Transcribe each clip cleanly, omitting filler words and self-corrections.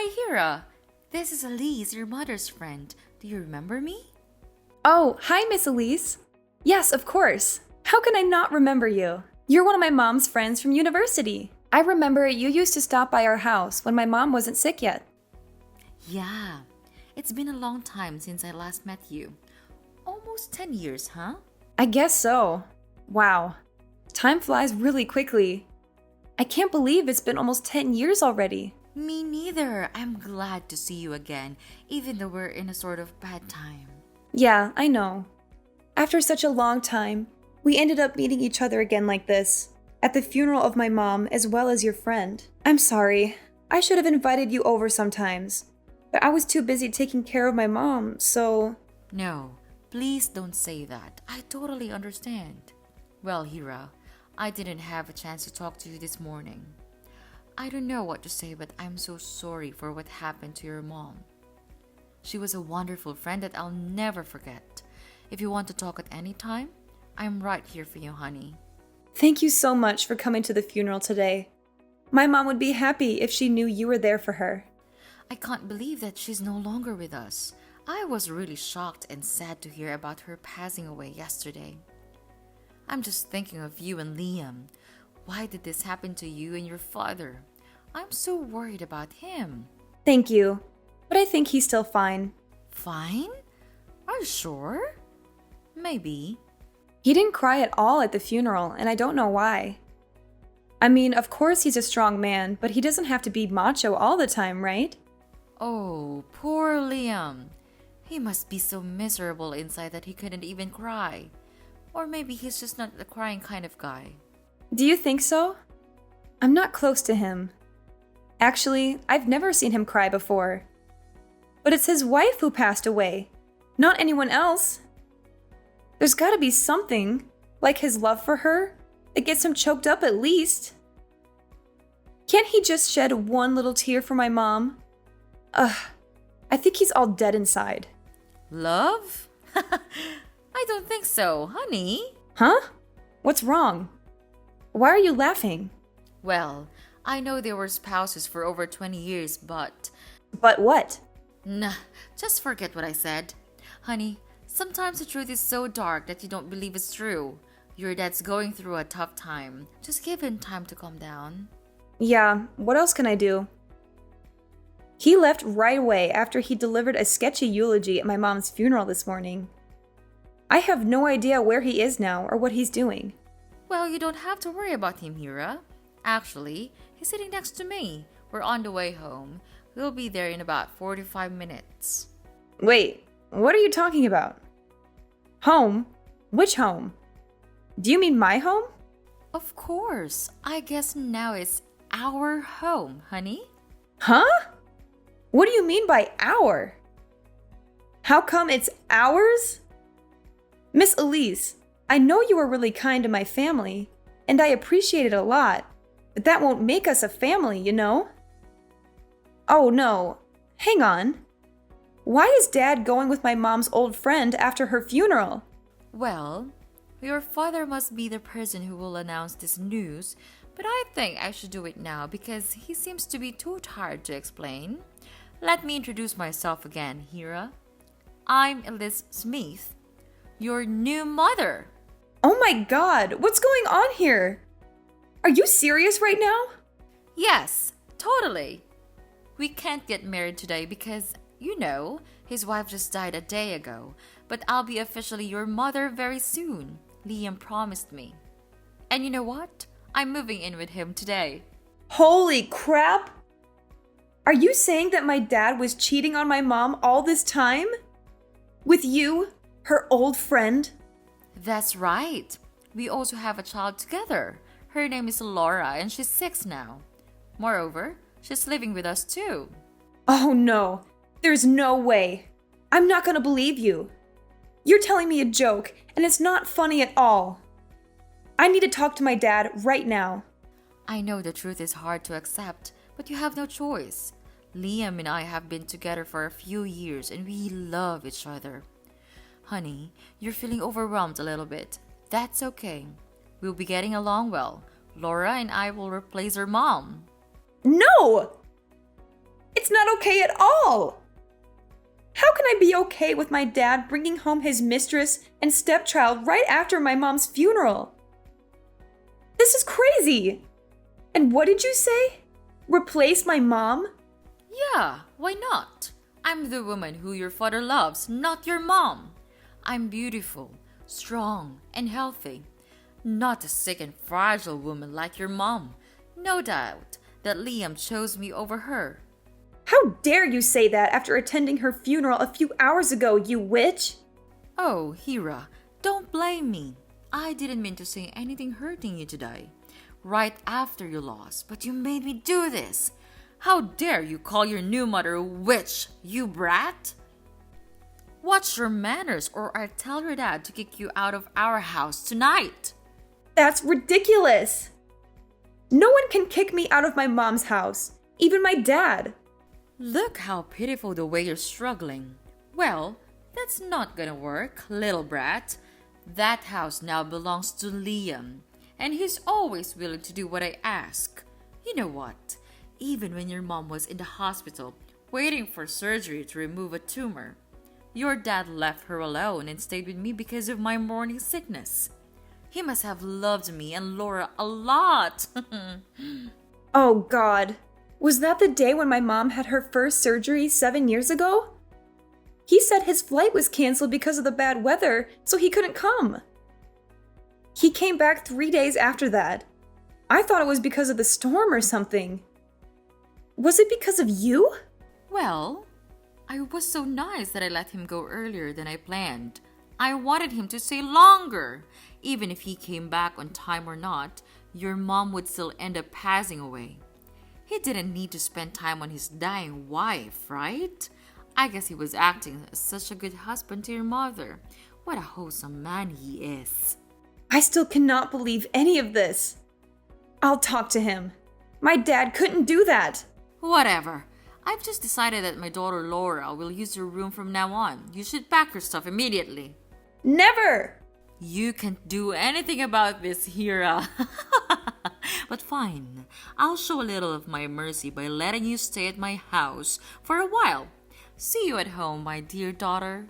Hi, Hira. This is Elise, your mother's friend. Do you remember me? Oh, hi, Miss Elise. Yes, of course. How can I not remember you? You're one of my mom's friends from university. I remember you used to stop by our house when my mom wasn't sick yet. Yeah. It's been a long time since I last met you. Almost 10 years, huh? I guess so. Wow. Time flies really quickly. I can't believe it's been almost 10 years already. Me neither. I'm glad to see you again, even though we're in a sort of bad time. Yeah, I know. After such a long time, we ended up meeting each other again like this, at the funeral of my mom as well as your friend. I'm sorry. I should have invited you over sometimes, but I was too busy taking care of my mom, so... No, please don't say that. I totally understand. Well, Hira, I didn't have a chance to talk to you this morning. I don't know what to say, but I'm so sorry for what happened to your mom. She was a wonderful friend that I'll never forget. If you want to talk at any time, I'm right here for you, honey. Thank you so much for coming to the funeral today. My mom would be happy if she knew you were there for her. I can't believe that she's no longer with us. I was really shocked and sad to hear about her passing away yesterday. I'm just thinking of you and Liam. Why did this happen to you and your father? I'm so worried about him. Thank you, but I think he's still fine. Fine? Are you sure? Maybe. He didn't cry at all at the funeral, and I don't know why. I mean, of course he's a strong man, but he doesn't have to be macho all the time, right? Oh, poor Liam. He must be so miserable inside that he couldn't even cry. Or maybe he's just not the crying kind of guy. Do you think so? I'm not close to him. Actually, I've never seen him cry before. But it's his wife who passed away, not anyone else. There's gotta be something, like his love for her, that gets him choked up at least. Can't he just shed one little tear for my mom? Ugh, I think he's all dead inside. Love? I don't think so, honey. Huh? What's wrong? Why are you laughing? Well, I know they were spouses for over 20 years, but... But what? Nah, just forget what I said. Honey, sometimes the truth is so dark that you don't believe it's true. Your dad's going through a tough time. Just give him time to calm down. Yeah, what else can I do? He left right away after he delivered a sketchy eulogy at my mom's funeral this morning. I have no idea where he is now or what he's doing. Well, you don't have to worry about him, Hira. Actually, he's sitting next to me. We're on the way home. We'll be there in about 45 minutes. Wait, what are you talking about? Home? Which home? Do you mean my home? Of course. I guess now it's our home, honey. Huh? What do you mean by our? How come it's ours? Miss Elise, I know you are really kind to my family, and I appreciate it a lot, but that won't make us a family, you know? Oh no, hang on. Why is Dad going with my mom's old friend after her funeral? Well, your father must be the person who will announce this news, but I think I should do it now because he seems to be too tired to explain. Let me introduce myself again, Hira. I'm Elise Smith, your new mother. Oh my God, what's going on here? Are you serious right now? Yes, totally. We can't get married today because, you know, his wife just died a day ago, but I'll be officially your mother very soon. Liam promised me. And you know what? I'm moving in with him today. Holy crap! Are you saying that my dad was cheating on my mom all this time? With you, her old friend? That's right. We also have a child together. Her name is Laura and she's 6 now. Moreover, she's living with us too. Oh no, there's no way. I'm not gonna believe you. You're telling me a joke, and it's not funny at all. I need to talk to my dad right now. I know the truth is hard to accept, but you have no choice. Liam and I have been together for a few years and we love each other. Honey, you're feeling overwhelmed a little bit. That's okay. We'll be getting along well. Laura and I will replace her mom. No! It's not okay at all! How can I be okay with my dad bringing home his mistress and stepchild right after my mom's funeral? This is crazy! And what did you say? Replace my mom? Yeah, why not? I'm the woman who your father loves, not your mom. I'm beautiful, strong, and healthy. Not a sick and fragile woman like your mom. No doubt that Liam chose me over her. How dare you say that after attending her funeral a few hours ago, you witch? Oh, Hira, don't blame me. I didn't mean to say anything hurting you today, right after you lost, but you made me do this. How dare you call your new mother a witch, you brat? Watch your manners or I'll tell your dad to kick you out of our house tonight. That's ridiculous! No one can kick me out of my mom's house, even my dad. Look how pitiful the way you're struggling. Well, that's not gonna work, little brat. That house now belongs to Liam, and he's always willing to do what I ask. You know what? Even when your mom was in the hospital, waiting for surgery to remove a tumor, your dad left her alone and stayed with me because of my morning sickness. He must have loved me and Laura a lot. Oh God. Was that the day when my mom had her first surgery 7 years ago? He said his flight was canceled because of the bad weather, so he couldn't come. He came back 3 days after that. I thought it was because of the storm or something. Was it because of you? Well, I was so nice that I let him go earlier than I planned. I wanted him to stay longer. Even if he came back on time or not, your mom would still end up passing away. He didn't need to spend time on his dying wife, right? I guess he was acting as such a good husband to your mother. What a wholesome man he is. I still cannot believe any of this. I'll talk to him. My dad couldn't do that. Whatever. I've just decided that my daughter Laura will use your room from now on. You should pack your stuff immediately. Never! You can't do anything about this, Hira. But fine, I'll show a little of my mercy by letting you stay at my house for a while. See you at home, my dear daughter.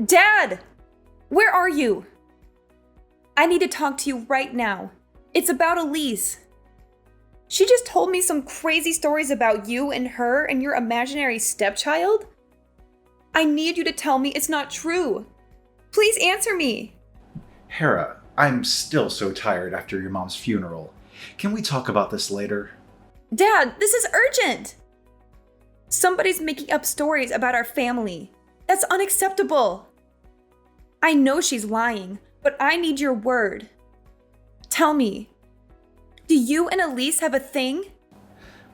Dad! Where are you? I need to talk to you right now. It's about Elise. She just told me some crazy stories about you and her and your imaginary stepchild. I need you to tell me it's not true. Please answer me. Hera, I'm still so tired after your mom's funeral. Can we talk about this later? Dad, this is urgent. Somebody's making up stories about our family. That's unacceptable. I know she's lying, but I need your word. Tell me, do you and Elise have a thing?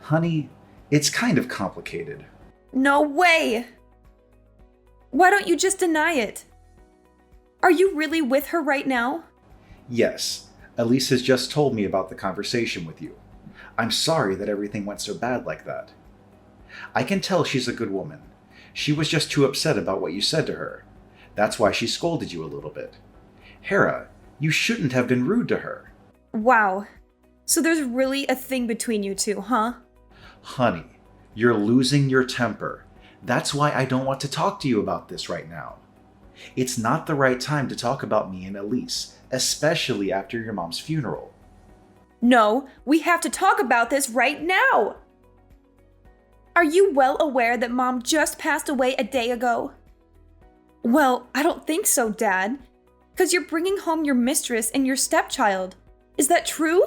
Honey, it's kind of complicated. No way! Why don't you just deny it? Are you really with her right now? Yes, Elise has just told me about the conversation with you. I'm sorry that everything went so bad like that. I can tell she's a good woman. She was just too upset about what you said to her. That's why she scolded you a little bit. Hera, you shouldn't have been rude to her. Wow. So there's really a thing between you two, huh? Honey, you're losing your temper. That's why I don't want to talk to you about this right now. It's not the right time to talk about me and Elise, especially after your mom's funeral. No, we have to talk about this right now! Are you well aware that Mom just passed away a day ago? Well, I don't think so, Dad. Because you're bringing home your mistress and your stepchild. Is that true?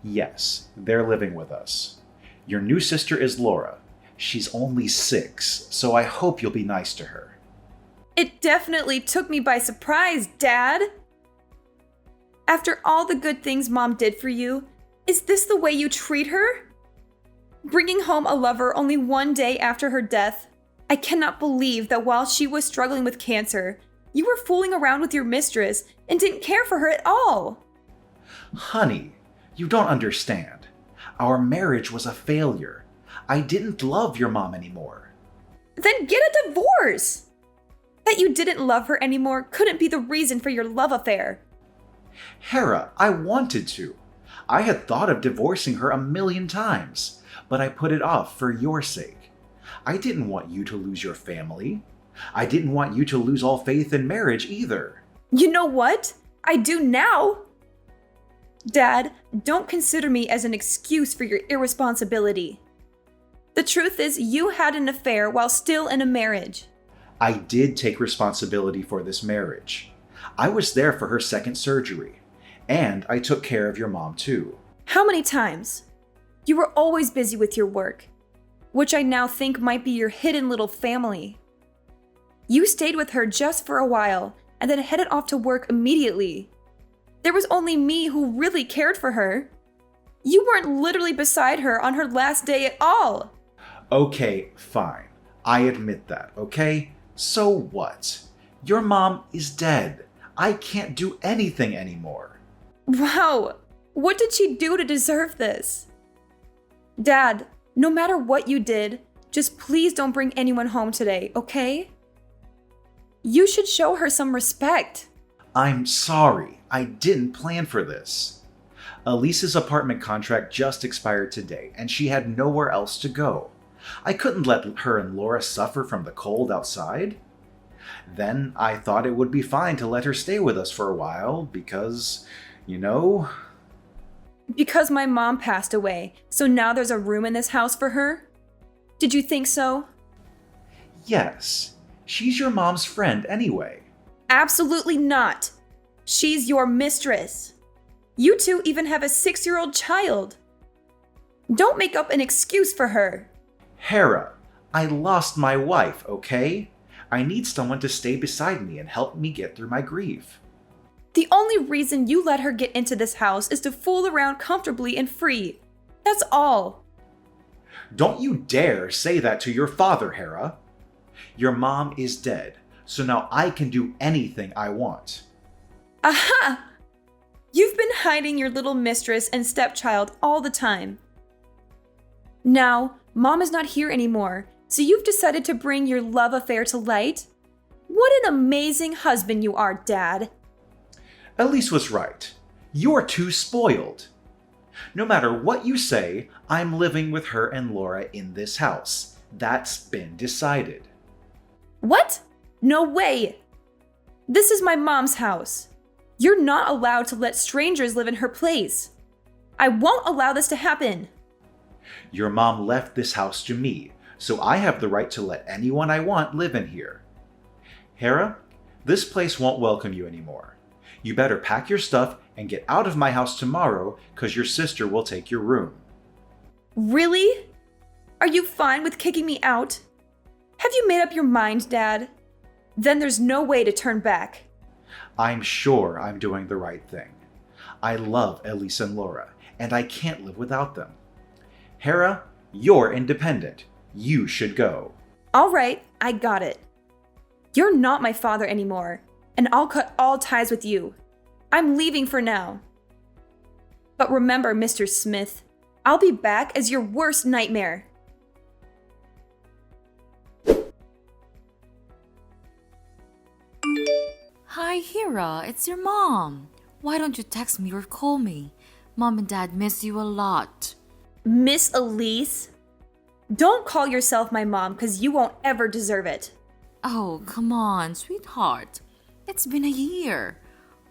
Yes, they're living with us. Your new sister is Laura. She's only 6, so I hope you'll be nice to her. It definitely took me by surprise, Dad. After all the good things Mom did for you, is this the way you treat her? Bringing home a lover only 1 day after her death. I cannot believe that while she was struggling with cancer, you were fooling around with your mistress and didn't care for her at all. Honey, you don't understand. Our marriage was a failure. I didn't love your mom anymore. Then get a divorce! That you didn't love her anymore couldn't be the reason for your love affair. Hera, I wanted to. I had thought of divorcing her 1,000,000 times, but I put it off for your sake. I didn't want you to lose your family. I didn't want you to lose all faith in marriage either. You know what? I do now. Dad, don't consider me as an excuse for your irresponsibility. The truth is, you had an affair while still in a marriage. I did take responsibility for this marriage. I was there for her second surgery, and I took care of your mom too. How many times? You were always busy with your work, which I now think might be your hidden little family. You stayed with her just for a while and then headed off to work immediately. There was only me who really cared for her. You weren't literally beside her on her last day at all. Okay, fine. I admit that, okay? So what? Your mom is dead. I can't do anything anymore. Wow, what did she do to deserve this? Dad, no matter what you did, just please don't bring anyone home today, okay? You should show her some respect. I'm sorry. I didn't plan for this. Elise's apartment contract just expired today, and she had nowhere else to go. I couldn't let her and Laura suffer from the cold outside. Then I thought it would be fine to let her stay with us for a while because, you know... Because my mom passed away, so now there's a room in this house for her? Did you think so? Yes. She's your mom's friend anyway. Absolutely not. She's your mistress. You two even have a 6-year-old child. Don't make up an excuse for her. Hera, I lost my wife, okay? I need someone to stay beside me and help me get through my grief. The only reason you let her get into this house is to fool around comfortably and free. That's all. Don't you dare say that to your father, Hera. Your mom is dead, so now I can do anything I want. Aha! You've been hiding your little mistress and stepchild all the time. Now, Mom is not here anymore, so you've decided to bring your love affair to light? What an amazing husband you are, Dad. Elise was right. You're too spoiled. No matter what you say, I'm living with her and Laura in this house. That's been decided. What? No way! This is my mom's house. You're not allowed to let strangers live in her place. I won't allow this to happen. Your mom left this house to me, so I have the right to let anyone I want live in here. Hera, this place won't welcome you anymore. You better pack your stuff and get out of my house tomorrow, because your sister will take your room. Really? Are you fine with kicking me out? Have you made up your mind, Dad? Then there's no way to turn back. I'm sure I'm doing the right thing. I love Elise and Laura, and I can't live without them. Hera, you're independent. You should go. All right, I got it. You're not my father anymore, and I'll cut all ties with you. I'm leaving for now. But remember, Mr. Smith, I'll be back as your worst nightmare. Hi, Hera, it's your mom. Why don't you text me or call me? Mom and Dad miss you a lot. Miss Elise? Don't call yourself my mom, because you won't ever deserve it. Oh, come on, sweetheart. It's been a year.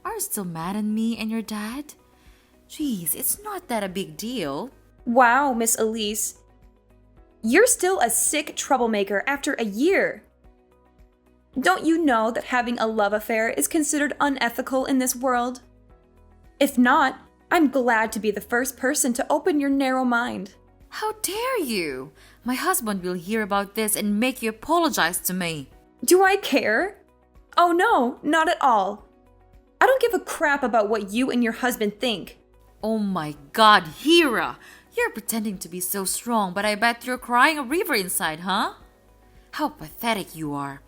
Are you still mad at me and your dad? Jeez, it's not that a big deal. Wow, Miss Elise. You're still a sick troublemaker after a year. Don't you know that having a love affair is considered unethical in this world? If not, I'm glad to be the first person to open your narrow mind. How dare you? My husband will hear about this and make you apologize to me. Do I care? Oh no, not at all. I don't give a crap about what you and your husband think. Oh my god, Hera! You're pretending to be so strong, but I bet you're crying a river inside, huh? How pathetic you are.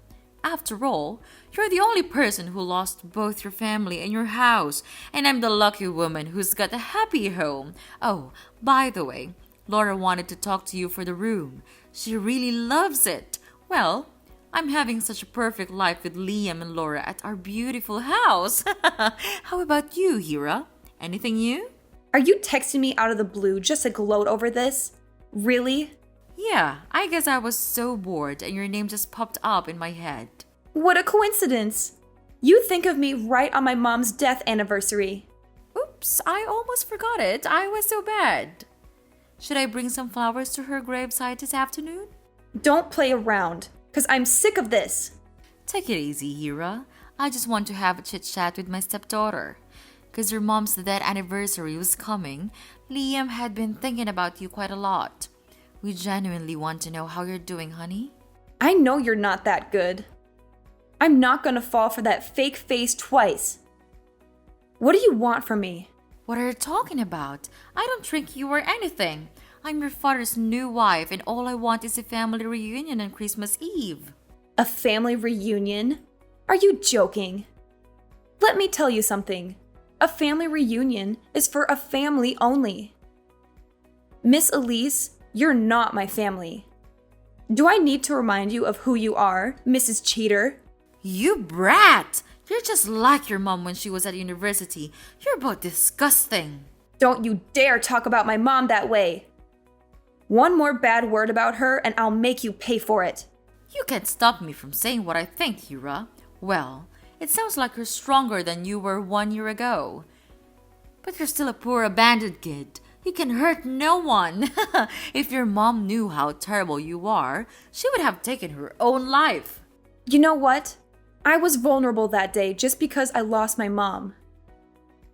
After all, you're the only person who lost both your family and your house, and I'm the lucky woman who's got a happy home. Oh, by the way, Laura wanted to talk to you for the room. She really loves it. Well, I'm having such a perfect life with Liam and Laura at our beautiful house. How about you, Hira? Anything new? Are you texting me out of the blue just to gloat over this? Really? Yeah, I guess I was so bored and your name just popped up in my head. What a coincidence! You think of me right on my mom's death anniversary. Oops, I almost forgot it. I was so bad. Should I bring some flowers to her gravesite this afternoon? Don't play around, because I'm sick of this. Take it easy, Hira. I just want to have a chit-chat with my stepdaughter. Because your mom's death anniversary was coming, Liam had been thinking about you quite a lot. We genuinely want to know how you're doing, honey. I know you're not that good. I'm not gonna fall for that fake face twice. What do you want from me? What are you talking about? I don't trick you or anything. I'm your father's new wife and all I want is a family reunion on Christmas Eve. A family reunion? Are you joking? Let me tell you something. A family reunion is for a family only. Miss Elise, you're not my family. Do I need to remind you of who you are, Mrs. Cheater? You brat! You're just like your mom when she was at university. You're both disgusting. Don't you dare talk about my mom that way. One more bad word about her and I'll make you pay for it. You can't stop me from saying what I think, Hira. Well, it sounds like you're stronger than you were 1 year ago. But you're still a poor abandoned kid. You can hurt no one. If your mom knew how terrible you are, she would have taken her own life. You know what? I was vulnerable that day just because I lost my mom.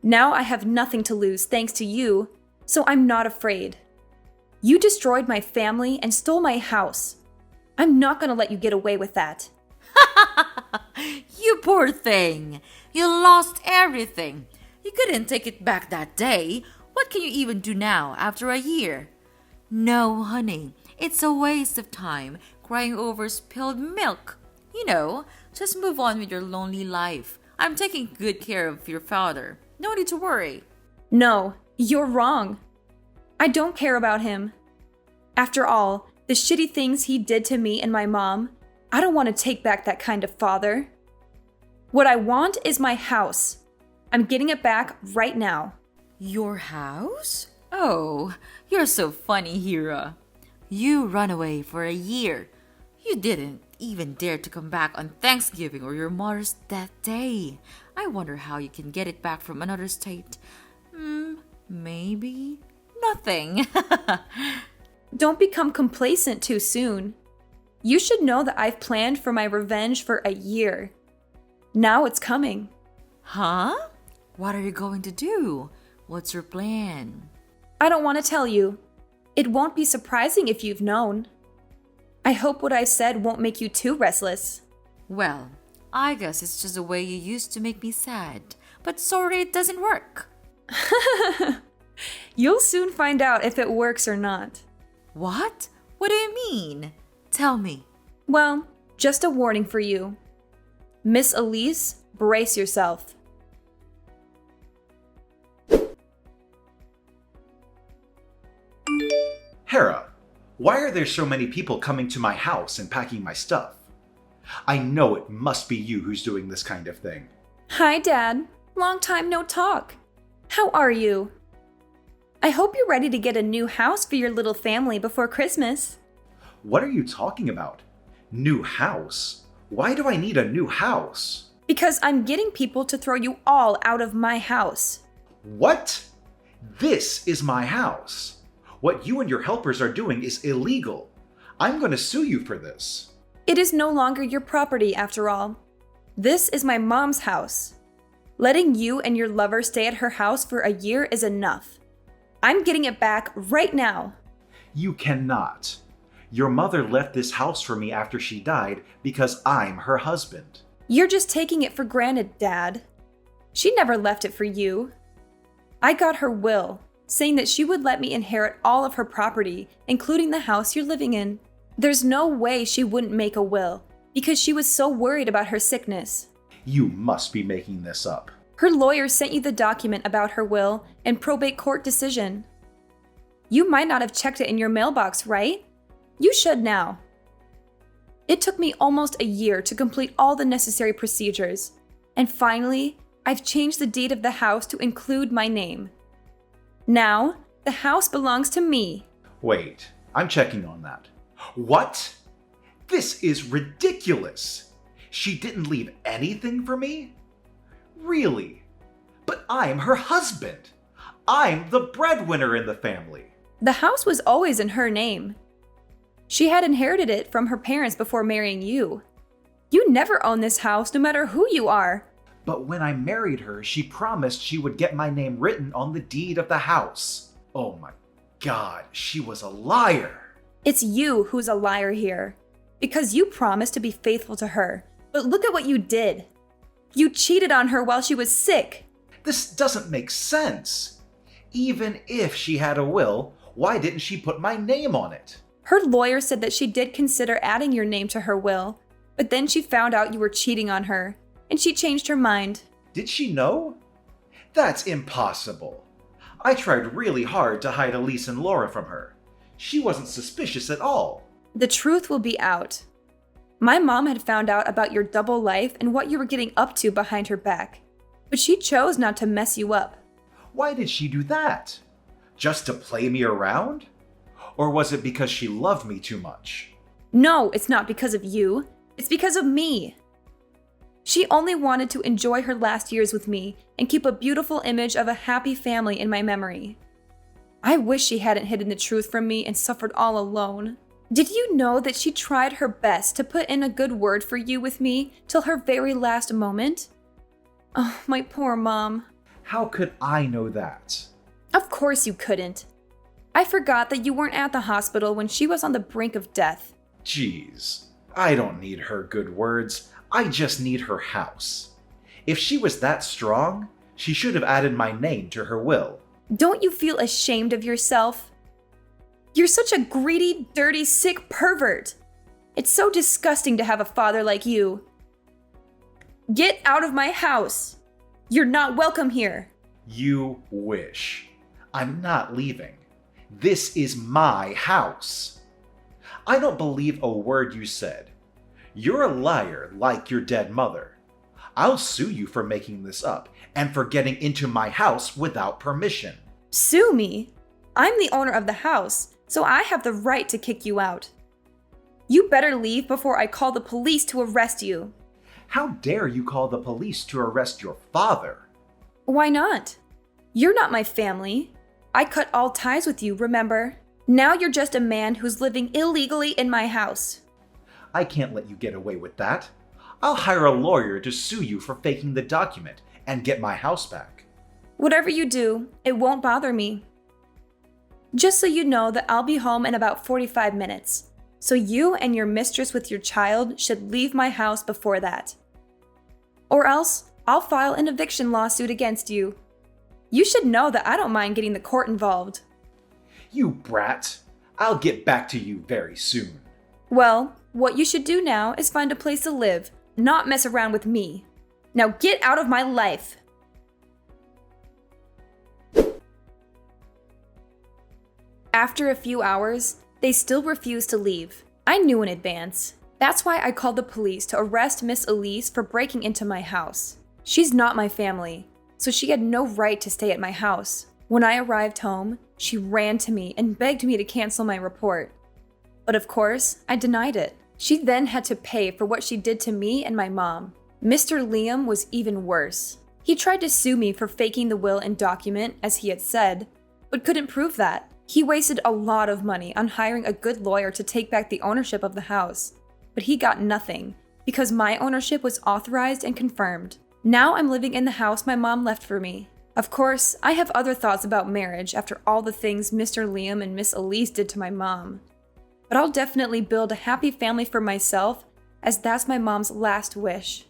Now I have nothing to lose thanks to you, so I'm not afraid. You destroyed my family and stole my house. I'm not gonna let you get away with that. You poor thing. You lost everything. You couldn't take it back that day. What can you even do now after a year? No, honey. It's a waste of time crying over spilled milk. You know, just move on with your lonely life. I'm taking good care of your father. No need to worry. No, you're wrong. I don't care about him. After all, the shitty things he did to me and my mom, I don't want to take back that kind of father. What I want is my house. I'm getting it back right now. Your house? Oh, you're so funny, Hira. You run away for a year. You didn't even dare to come back on Thanksgiving or your mother's death day. I wonder how you can get it back from another state. Maybe nothing. Don't become complacent too soon. You should know that I've planned for my revenge for a year. Now it's coming. Huh? What are you going to do? What's your plan? I don't want to tell you. It won't be surprising if you've known. I hope what I said won't make you too restless. Well, I guess it's just a way you used to make me sad. But sorry, it doesn't work. You'll soon find out if it works or not. What? What do you mean? Tell me. Well, just a warning for you. Miss Elise, brace yourself. Hera, why are there so many people coming to my house and packing my stuff? I know it must be you who's doing this kind of thing. Hi, Dad. Long time no talk. How are you? I hope you're ready to get a new house for your little family before Christmas. What are you talking about? New house? Why do I need a new house? Because I'm getting people to throw you all out of my house. What? This is my house. What you and your helpers are doing is illegal. I'm going to sue you for this. It is no longer your property, after all. This is my mom's house. Letting you and your lover stay at her house for a year is enough. I'm getting it back right now. You cannot. Your mother left this house for me after she died because I'm her husband. You're just taking it for granted, Dad. She never left it for you. I got her will, saying that she would let me inherit all of her property, including the house you're living in. There's no way she wouldn't make a will, because she was so worried about her sickness. You must be making this up. Her lawyer sent you the document about her will and probate court decision. You might not have checked it in your mailbox, right? You should now. It took me almost a year to complete all the necessary procedures. And finally, I've changed the deed of the house to include my name. Now, the house belongs to me. Wait, I'm checking on that. What? This is ridiculous. She didn't leave anything for me? Really? But I'm her husband. I'm the breadwinner in the family. The house was always in her name. She had inherited it from her parents before marrying you. You never own this house, no matter who you are. But when I married her, she promised she would get my name written on the deed of the house. Oh my God, she was a liar. It's you who's a liar here. Because you promised to be faithful to her. But look at what you did. You cheated on her while she was sick. This doesn't make sense. Even if she had a will, why didn't she put my name on it? Her lawyer said that she did consider adding your name to her will, but then she found out you were cheating on her, and she changed her mind. Did she know? That's impossible. I tried really hard to hide Elise and Laura from her. She wasn't suspicious at all. The truth will be out. My mom had found out about your double life and what you were getting up to behind her back, but she chose not to mess you up. Why did she do that? Just to play me around? Or was it because she loved me too much? No, it's not because of you. It's because of me. She only wanted to enjoy her last years with me and keep a beautiful image of a happy family in my memory. I wish she hadn't hidden the truth from me and suffered all alone. Did you know that she tried her best to put in a good word for you with me till her very last moment? Oh, my poor mom. How could I know that? Of course you couldn't. I forgot that you weren't at the hospital when she was on the brink of death. Jeez, I don't need her good words. I just need her house. If she was that strong, she should have added my name to her will. Don't you feel ashamed of yourself? You're such a greedy, dirty, sick pervert. It's so disgusting to have a father like you. Get out of my house. You're not welcome here. You wish. I'm not leaving. This is my house. I don't believe a word you said. You're a liar like your dead mother. I'll sue you for making this up and for getting into my house without permission. Sue me? I'm the owner of the house, so I have the right to kick you out. You better leave before I call the police to arrest you. How dare you call the police to arrest your father? Why not? You're not my family. I cut all ties with you, remember? Now you're just a man who's living illegally in my house. I can't let you get away with that. I'll hire a lawyer to sue you for faking the document and get my house back. Whatever you do, it won't bother me. Just so you know that I'll be home in about 45 minutes. So you and your mistress with your child should leave my house before that. Or else, I'll file an eviction lawsuit against you. You should know that I don't mind getting the court involved. You brat. I'll get back to you very soon. Well, what you should do now is find a place to live, not mess around with me. Now get out of my life! After a few hours, they still refused to leave. I knew in advance. That's why I called the police to arrest Miss Elise for breaking into my house. She's not my family, so she had no right to stay at my house. When I arrived home, she ran to me and begged me to cancel my report. But of course, I denied it. She then had to pay for what she did to me and my mom. Mr. Liam was even worse. He tried to sue me for faking the will and document, as he had said, but couldn't prove that. He wasted a lot of money on hiring a good lawyer to take back the ownership of the house, but he got nothing because my ownership was authorized and confirmed. Now I'm living in the house my mom left for me. Of course, I have other thoughts about marriage after all the things Mr. Liam and Miss Elise did to my mom. But I'll definitely build a happy family for myself, as that's my mom's last wish.